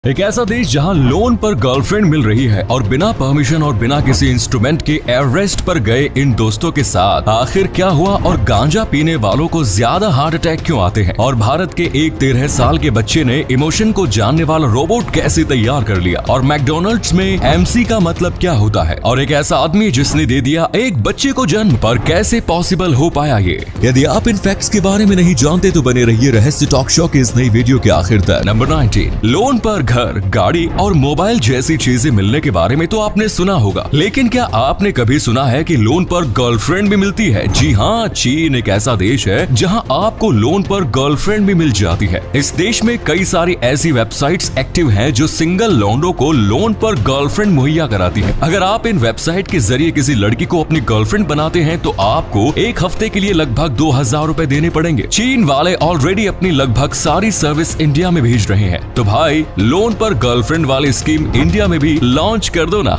एक ऐसा देश जहां लोन पर गर्लफ्रेंड मिल रही है और बिना परमिशन और बिना किसी इंस्ट्रूमेंट के अरेस्ट पर गए इन दोस्तों के साथ आखिर क्या हुआ और गांजा पीने वालों को ज्यादा हार्ट अटैक क्यों आते हैं और भारत के एक 13 साल के बच्चे ने इमोशन को जानने वाला रोबोट कैसे तैयार कर लिया और मैकडोनल्ड्स में एमसी का मतलब क्या होता है और एक ऐसा आदमी जिसने दे दिया एक बच्चे को जन्म पर कैसे पॉसिबल हो पाया ये। यदि आप इन फैक्ट्स के बारे में नहीं जानते तो बने रहिए रहस्य टॉक शो के इस नई वीडियो के आखिर तक। नंबर 19, लोन पर घर, गाड़ी और मोबाइल जैसी चीजें मिलने के बारे में तो आपने सुना होगा, लेकिन क्या आपने कभी सुना है कि लोन पर गर्लफ्रेंड भी मिलती है? जी हाँ, चीन एक ऐसा देश है जहां आपको लोन पर गर्लफ्रेंड भी मिल जाती है। इस देश में कई सारी ऐसी वेबसाइट्स एक्टिव हैं जो सिंगल लौंडों को लोन पर गर्लफ्रेंड मुहैया कराती है। अगर आप इन वेबसाइट के जरिए किसी लड़की को अपनी गर्लफ्रेंड बनाते हैं तो आपको एक हफ्ते के लिए लगभग 2000 रुपए देने पड़ेंगे। चीन वाले ऑलरेडी अपनी लगभग सारी सर्विस इंडिया में भेज रहे हैं, तो भाई लोन पर गर्लफ्रेंड वाली स्कीम इंडिया में भी लॉन्च कर दो ना।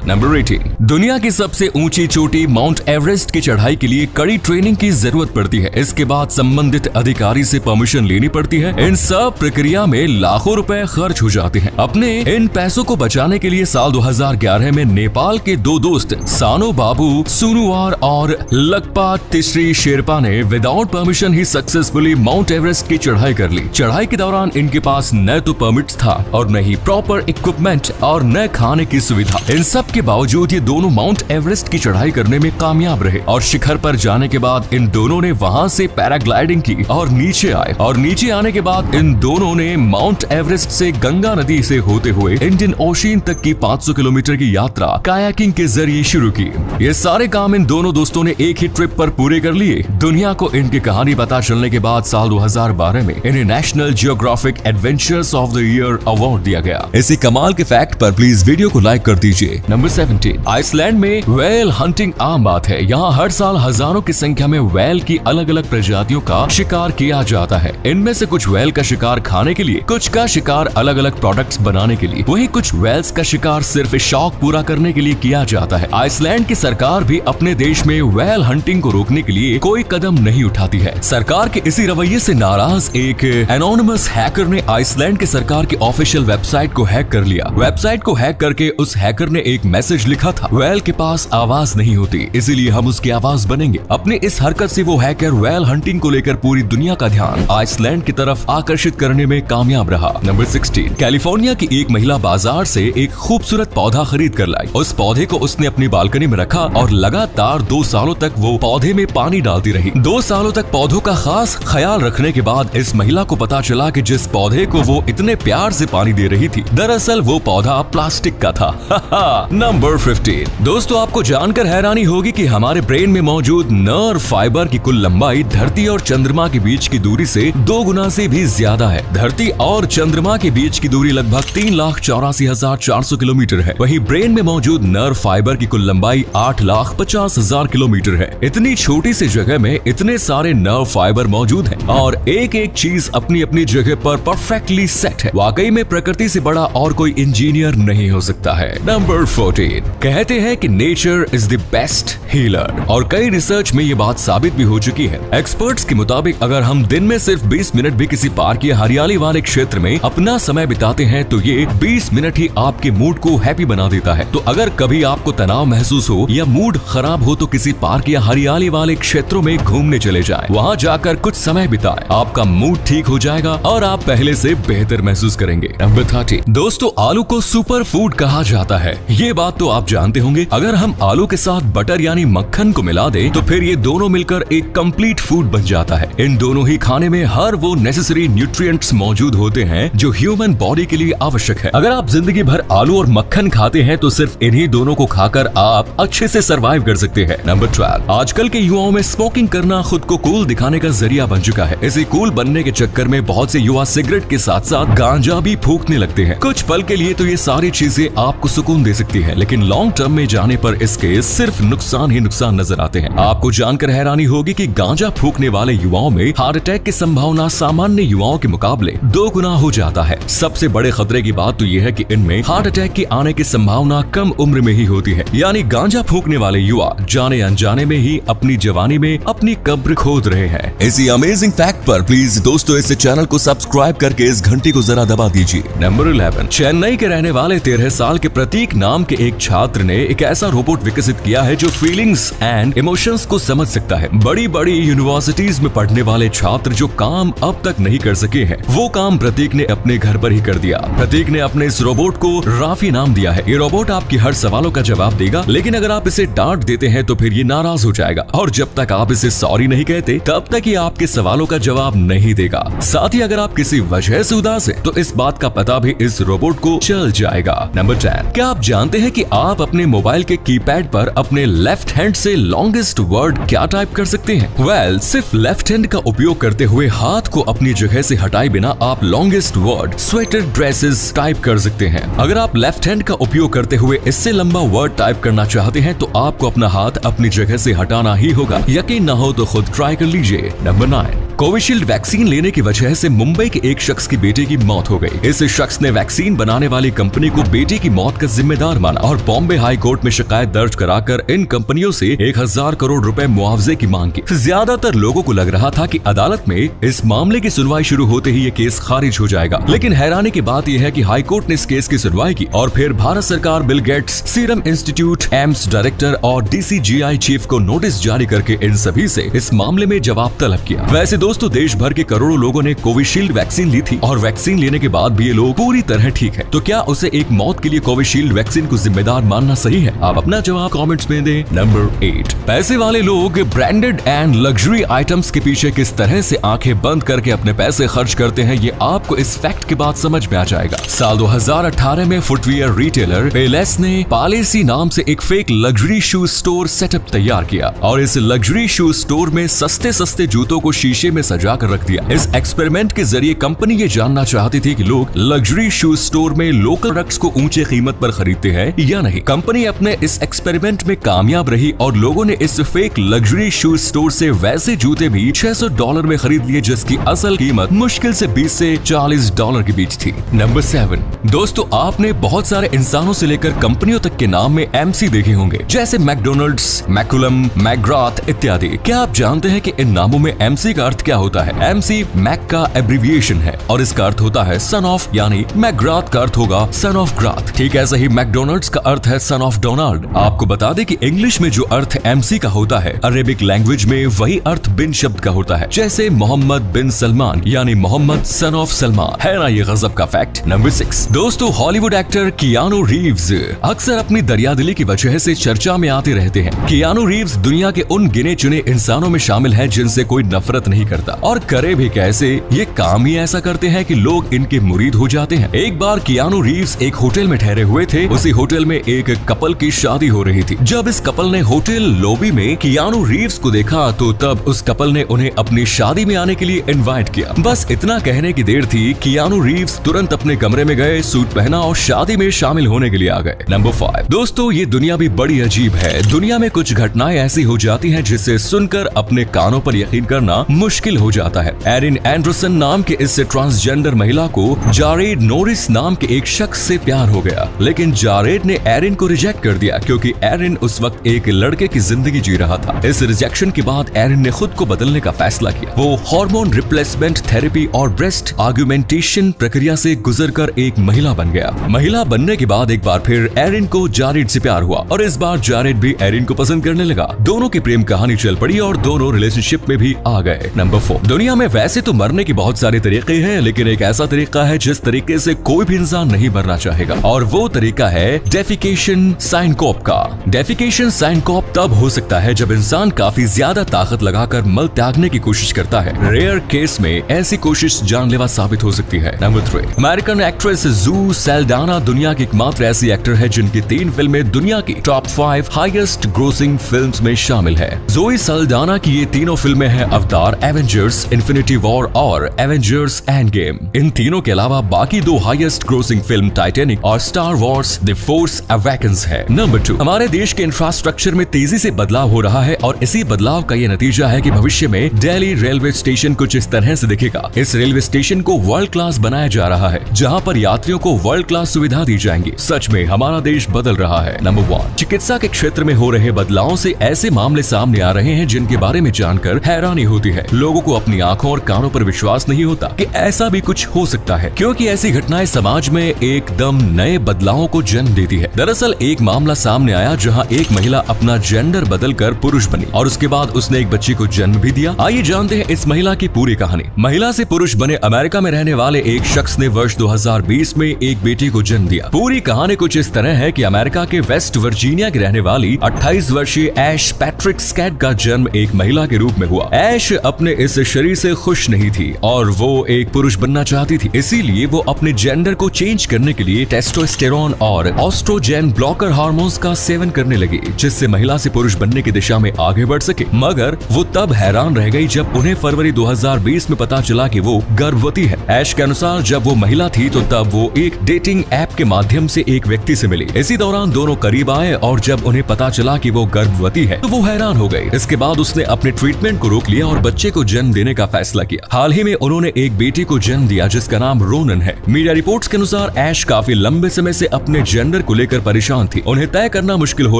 नंबर 18, दुनिया की सबसे ऊंची चोटी माउंट एवरेस्ट की चढ़ाई के लिए कड़ी ट्रेनिंग की जरूरत पड़ती है। इसके बाद संबंधित अधिकारी से परमिशन लेनी पड़ती है। इन सब प्रक्रिया में लाखों रुपए खर्च हो जाते हैं। अपने इन पैसों को बचाने के लिए साल 2011 में नेपाल के दो दोस्त सानो बाबू सुनुवार और लकपा तिश्री शेरपा ने विदाउट परमिशन ही सक्सेसफुली माउंट एवरेस्ट की चढ़ाई कर ली। चढ़ाई के दौरान इनके पास न तो परमिट्स था और न ही प्रॉपर इक्विपमेंट और न खाने की सुविधा। इन सब के बावजूद ये दोनों माउंट एवरेस्ट की चढ़ाई करने में कामयाब रहे और शिखर पर जाने के बाद इन दोनों ने वहां से पैराग्लाइडिंग की और नीचे आए और नीचे आने के बाद इन दोनों ने माउंट एवरेस्ट से गंगा नदी से होते हुए इंडियन ओशियन तक की 500 किलोमीटर की यात्रा कायाकिंग के जरिए शुरू की। ये सारे काम इन दोनों दोस्तों ने एक ही ट्रिप पर पूरे कर लिए। दुनिया को इनकी कहानी पता चलने के बाद साल 2012 में इन्हें national geographic adventures of the year award दिया गया। इसी कमाल के फैक्ट पर प्लीज वीडियो को लाइक कर दीजिए। नंबर 17, आइसलैंड में व्हेल हंटिंग आम बात है। यहाँ हर साल हजारों की संख्या में व्हेल की अलग अलग प्रजातियों का शिकार किया जाता है। इनमें से कुछ व्हेल का शिकार खाने के लिए, कुछ का शिकार अलग अलग प्रोडक्ट्स बनाने के लिए, वहीं कुछ व्हेल्स का शिकार सिर्फ शौक पूरा करने के लिए किया जाता है। आइसलैंड की सरकार भी अपने देश में व्हेल हंटिंग को रोकने के लिए कोई कदम नहीं उठाती है। सरकार के इसी रवैये से नाराज एक एनोनिमस हैकर ने आइसलैंड की सरकार की ऑफिशियल वेबसाइट को हैक कर लिया। वेबसाइट को हैक करके उस हैकर ने एक मैसेज लिखा था, व्हेल के पास आवाज नहीं होती इसीलिए हम उसकी आवाज बनेंगे। अपनी इस हरकत से वो हैकर व्हेल हंटिंग को लेकर पूरी दुनिया का ध्यान आइसलैंड की तरफ आकर्षित करने में कामयाब रहा। नंबर 16, कैलिफोर्निया की एक महिला बाजार से एक खूबसूरत पौधा खरीद कर लाई। उस पौधे को उसने अपनी बालकनी में रखा और लगातार 2 सालों तक वो पौधे में पानी डालती रही। 2 सालों तक पौधों का खास ख्याल रखने के बाद इस महिला को पता चला कि जिस पौधे को वो इतने प्यार से पानी दे रही थी दरअसल वो पौधा प्लास्टिक का था। नंबर 15, दोस्तों आपको जानकर हैरानी होगी कि हमारे ब्रेन में मौजूद नर्व फाइबर की कुल लंबाई धरती और चंद्रमा के बीच की दूरी से 2 गुना से भी ज्यादा है। धरती और चंद्रमा के बीच की दूरी लगभग 3,84,400 किलोमीटर है। वहीं ब्रेन में मौजूद नर्व फाइबर की कुल लंबाई 8,50,000 किलोमीटर है। इतनी छोटी सी जगह में इतने सारे नर्व फाइबर मौजूद हैं और एक एक चीज अपनी अपनी जगह पर परफेक्टली सेट है। वाकई में प्रकृति से बड़ा और कोई इंजीनियर नहीं हो सकता है। नंबर 14, कहते हैं कि nature is the best healer और कई रिसर्च में ये बात साबित भी हो चुकी है। एक्सपर्ट्स के मुताबिक अगर हम दिन में सिर्फ 20 मिनट भी किसी पार्क या हरियाली वाले क्षेत्र में अपना समय बिताते हैं तो ये 20 मिनट ही आपके मूड को हैप्पी बना देता है। तो अगर कभी आपको तनाव महसूस हो या मूड खराब हो तो किसी पार्क या हरियाली वाले क्षेत्रों में घूमने चले जाएं। वहां जाकर कुछ समय बिताएं, आपका मूड ठीक हो जाएगा और आप पहले से बेहतर महसूस करेंगे। नंबर 30, दोस्तों आलू को सुपर फूड कहा जाता है। ये बात तो आप जानते होंगे। अगर हम आलू के साथ बटर यानी मक्खन को मिला दें तो फिर ये दोनों मिलकर एक कंप्लीट फूड बन जाता है। इन दोनों ही खाने में हर वो नेसेसरी न्यूट्रिएंट्स मौजूद होते हैं जो ह्यूमन बॉडी के लिए आवश्यक है। अगर आप जिंदगी भर आलू और मक्खन खाते हैं तो सिर्फ इन्हीं दोनों को खाकर आप अच्छे से सरवाइव कर सकते हैं। नंबर 12, आजकल के युवाओं में स्मोकिंग करना खुद को कूल दिखाने का जरिया बन चुका है। इसी कूल बनने के चक्कर में बहुत से युवा सिगरेट के साथ साथ गांजा भी फूंकने लगते हैं। कुछ पल के लिए तो ये सारी चीजें आपको सुकून दे सकती है, लेकिन लॉन्ग टर्म में जाने पर इसके सिर्फ नुकसान ही नुकसान नजर आते हैं। आपको जानकर हैरानी होगी कि गांजा फूंकने वाले युवाओं में हार्ट अटैक की संभावना सामान्य युवाओं के मुकाबले 2 गुना हो जाता है। सबसे बड़े खतरे की बात तो यह है कि इनमें हार्ट अटैक की आने की संभावना कम उम्र में ही होती है। यानी गांजा फूंकने वाले युवा जाने अनजाने में ही अपनी जवानी में अपनी कब्र खोद रहे हैं। इसी अमेजिंग फैक्ट पर प्लीज दोस्तों इस चैनल को सब्सक्राइब करके इस घंटी को जरा दबा दीजिए। नंबर 11, चेन्नई के रहने वाले 13 साल के प्रतीक नाम के एक छात्र ने एक ऐसा रोबोट विकसित किया है जो फीलिंग्स एंड इमोशंस को समझ सकता है। बड़ी बड़ी यूनिवर्सिटीज में पढ़ने वाले छात्र जो काम अब तक नहीं कर सके हैं, वो काम प्रतीक ने अपने घर पर ही कर दिया। प्रतीक ने अपने इस रोबोट को राफी नाम दिया है। ये रोबोट आपकी हर सवालों का जवाब देगा, लेकिन अगर आप इसे डांट देते हैं तो फिर ये नाराज हो जाएगा, और जब तक आप इसे सॉरी नहीं कहते तब तक ये आपके सवालों का जवाब नहीं देगा। साथ ही अगर आप किसी वजह से उदास हैं तो इस बात का पता भी इस रोबोट को चल जाएगा। नंबर 10, क्या आप जानते हैं कि आप अपने मोबाइल के कीपैड पर अपने लेफ्ट हैंड से लॉन्गेस्ट वर्ड क्या टाइप कर सकते हैं? वेल, सिर्फ लेफ्ट हैंड का उपयोग करते हुए हाथ को अपनी जगह से हटाए बिना आप longest word sweater dresses type कर सकते हैं। अगर आप लेफ्ट हैंड का उपयोग करते हुए इससे लंबा वर्ड टाइप करना चाहते हैं तो आपको अपना हाथ अपनी जगह से हटाना ही होगा। यकीन न हो तो खुद ट्राई कर लीजिए। नंबर 9, कोविशील्ड वैक्सीन लेने की वजह से मुंबई के एक शख्स की बेटे की मौत हो गई। इस शख्स ने वैक्सीन बनाने वाली कंपनी को बेटे की मौत का जिम्मेदार माना और बॉम्बे हाई कोर्ट में शिकायत दर्ज कराकर इन कंपनियों से 1000 करोड़ रुपए मुआवजे की मांग की। ज्यादातर लोगों को लग रहा था कि अदालत में इस मामले की सुनवाई शुरू होते ही ये केस खारिज हो जाएगा, लेकिन हैरानी की बात यह है कि हाई कोर्ट ने इस केस की सुनवाई की और फिर भारत सरकार Bill Gates, serum institute, AIIMS director और DCGI चीफ को नोटिस जारी करके इन सभी से इस मामले में जवाब तलब किया। वैसे दोस्तों, देश भर के करोड़ों लोगों ने कोविशील्ड वैक्सीन ली थी और वैक्सीन लेने के बाद भी ये लोग पूरी तरह ठीक है। तो क्या उसे एक मौत के लिए कोविशील्ड वैक्सीन को जिम्मेदार मानना सही है? आप अपना जवाब कमेंट्स में दें। नंबर 8, पैसे वाले लोग ब्रांडेड एंड लग्जरी आइटम्स के पीछे किस तरह से आंखें बंद करके अपने पैसे खर्च करते हैं, ये आपको इस फैक्ट के बाद समझ में आ जाएगा। साल 2018 में फुटवियर रिटेलर पेलेस ने पॉलिसी नाम से एक fake luxury shoe store setup तैयार किया और इस लग्जरी शू स्टोर में सस्ते सस्ते जूतों को शीशे में सजा कर रख दिया। इस एक्सपेरिमेंट के जरिए कंपनी ये जानना चाहती थी कि लोग लग्जरी शू स्टोर में लोकल प्रोडक्ट्स को ऊंचे कीमत पर खरीदते हैं या नहीं। कंपनी अपने इस एक्सपेरिमेंट में कामयाब रही और लोगों ने इस फेक लग्जरी शू स्टोर से वैसे जूते भी $600 में खरीद लिए जिसकी असल कीमत मुश्किल से $20 से $40 के बीच थी। नंबर 7, दोस्तों, आपने बहुत सारे इंसानों से लेकर कंपनियों तक के नाम में MC देखे होंगे, जैसे मैकडोनल्ड्स, मैकुलम, मैकग्राथ इत्यादि। क्या आप जानते हैं कि इन नामों में MC का अर्थ क्या होता है? MC मैक का एब्रिविएशन है और इसका अर्थ होता है सन ऑफ, यानी मैकग्राथ का अर्थ होगा सन ऑफ ग्राथ। ठीक ऐसा ही मैकडोनल्ड्स का अर्थ है सन ऑफ डोनाल्ड। आपको बता दें कि इंग्लिश में जो अर्थ MC का होता है, अरेबिक लैंग्वेज में वही अर्थ बिन शब्द का होता है, जैसे मोहम्मद बिन सलमान यानी मोहम्मद सन ऑफ सलमान। है ना ये गजब का फैक्ट। नंबर 6, दोस्तों, हॉलीवुड एक्टर कियानो रीव्स अक्सर अपनी दरियादिली की वजह से चर्चा में आते रहते हैं। कियानो रीव्स दुनिया के उन गिने चुने इंसानों में शामिल है जिनसे कोई नफरत नहीं करता, और करे भी कैसे, ये काम ही ऐसा करते हैं कि लोग इनके मुरीद हो जाते हैं। एक बार कियानो रीव्स एक होटल में ठहरे हुए थे। उसी होटल में एक कपल की शादी हो रही थी। जब इस कपल ने होटल लॉबी में कियानो रीव्स को देखा तो तब उस कपल ने उन्हें अपनी शादी में आने के लिए इनवाइट किया। बस इतना कहने की देर थी, कियानो रीव्स तुरंत अपने कमरे में गए, सूट पहना और शादी में शामिल होने के लिए आ गए। नंबर 5, दोस्तों, ये दुनिया भी बड़ी अजीब है। दुनिया में कुछ घटनाएं ऐसी हो जाती हैं जिसे सुनकर अपने कानों पर यकीन करना मुश्किल हो जाता है। एरिन एंडरसन नाम के इस ट्रांसजेंडर महिला को जारेड नोरिस नाम के एक शख्स से प्यार हो गया, लेकिन जारेड ने एरिन को रिजेक्ट कर दिया क्योंकि एरिन उस वक्त एक लड़के की जिंदगी जी रहा था। इस रिजेक्शन के बाद एरिन ने खुद को बदलने का फैसला किया। वो हार्मोन रिप्लेसमेंट थेरेपी और ब्रेस्ट आर्गुमेंटेशन प्रक्रिया से गुजरकर एक महिला बन गया। महिला बनने के बाद एक बार फिर एरिन को जारेड से प्यार हुआ और इस बार जारेड भी एरिन को पसंद करने लगा। दोनों की प्रेम कहानी चल पड़ी और दोनों रिलेशनशिप में भी आ गए। नंबर 4, दुनिया में वैसे तो मरने के बहुत सारे तरीके हैं, लेकिन एक ऐसा तरीका है जिस तरीके से कोई भी इंसान नहीं मरना चाहेगा, और वो तरीका है डेफिकेशन साइनकोप का। डेफिकेशन साइनकोप तब हो सकता है जब इंसान काफी ज्यादा ताकत लगाकर मल त्यागने की कोशिश करता है। रेयर केस में ऐसी कोशिश जानलेवा साबित हो सकती है। नंबर 3, अमेरिकन एक्ट्रेस जू सैल्डाना दुनिया की एकमात्र ऐसी एक्टर है जिनकी 3 फिल्में दुनिया की टॉप 5 हाईएस्ट ग्रोसिंग फिल्म्स में शामिल है। जोई सैल्डाना की ये तीनों फिल्में हैं अवतार, एवेंजर्स इन्फिनिटी वॉर और एवेंजर्स एंड गेम। इन तीनों के अलावा बाकी 2 हाईएस्ट ग्रोसिंग फिल्म टाइटैनिक और star Wars the force awakens है। नंबर 2, हमारे देश के इंफ्रास्ट्रक्चर में तेजी से बदलाव हो रहा है और इसी बदलाव का ये नतीजा है कि भविष्य में दिल्ली रेलवे स्टेशन कुछ इस तरह से दिखेगा। इस रेलवे स्टेशन को वर्ल्ड क्लास बनाया जा रहा है, जहां पर यात्रियों को वर्ल्ड क्लास सुविधा दी जाएंगी। सच में हमारा देश बदल रहा है। नंबर 1, चिकित्सा के क्षेत्र में हो रहे बदलावों से ऐसे मामले सामने आ रहे हैं जिनके बारे में जानकर हैरानी होती है। लोगों को अपनी आंखों और कानों पर विश्वास नहीं होता कि ऐसा भी कुछ हो सकता लगता है, क्योंकि ऐसी घटनाएं समाज में एकदम नए बदलावों को जन्म देती है। दरअसल एक मामला सामने आया जहां एक महिला अपना जेंडर बदलकर पुरुष बनी और उसके बाद उसने एक बच्ची को जन्म भी दिया। आइए जानते हैं इस महिला की पूरी कहानी। महिला से पुरुष बने अमेरिका में रहने वाले एक शख्स ने वर्ष 2020 में एक बेटी को जन्म दिया। पूरी कहानी कुछ इस तरह है कि अमेरिका के वेस्ट वर्जीनिया की रहने वाली 28 वर्षीय ऐश पैट्रिक स्कैट का जन्म एक महिला के रूप में हुआ। ऐश अपने इस शरीर से खुश नहीं थी और वो एक पुरुष बनना चाहती थी, इसीलिए वो अपने जेंडर को चेंज करने के लिए टेस्टोस्टेरोन और ऑस्ट्रोजेन ब्लॉकर हार्मोन्स का सेवन करने लगी, जिससे महिला से पुरुष बनने की दिशा में आगे बढ़ सके। मगर वो तब हैरान रह गई जब उन्हें फरवरी 2020 में पता चला कि वो गर्भवती है। ऐश के अनुसार जब वो महिला थी तो तब वो एक डेटिंग ऐप के माध्यम से एक व्यक्ति से मिली। इसी दौरान दोनों करीब आए और जब उन्हें पता चला कि वो गर्भवती है तो वो हैरान हो गई। इसके बाद उसने अपने ट्रीटमेंट को रोक लिया और बच्चे को जन्म देने का फैसला किया। हाल ही में उन्होंने एक बेटी को जन्म दिया जिसका नाम रोनन है। मीडिया रिपोर्ट्स के अनुसार ऐश काफी लंबे समय से अपने जेंडर को लेकर परेशान थी। उन्हें तय करना मुश्किल हो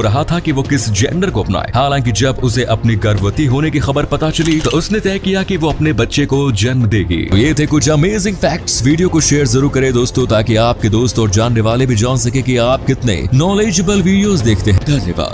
रहा था कि वो किस जेंडर को अपनाए। हालांकि जब उसे अपनी गर्भवती होने की खबर पता चली तो उसने तय किया कि वो अपने बच्चे को जन्म देगी। तो ये थे कुछ अमेजिंग फैक्ट्स। वीडियो को शेयर जरूर करें दोस्तों, ताकि आपके दोस्त और जानने वाले भी जान सके कि आप कितने नॉलेजेबल वीडियोस देखते हैं। धन्यवाद।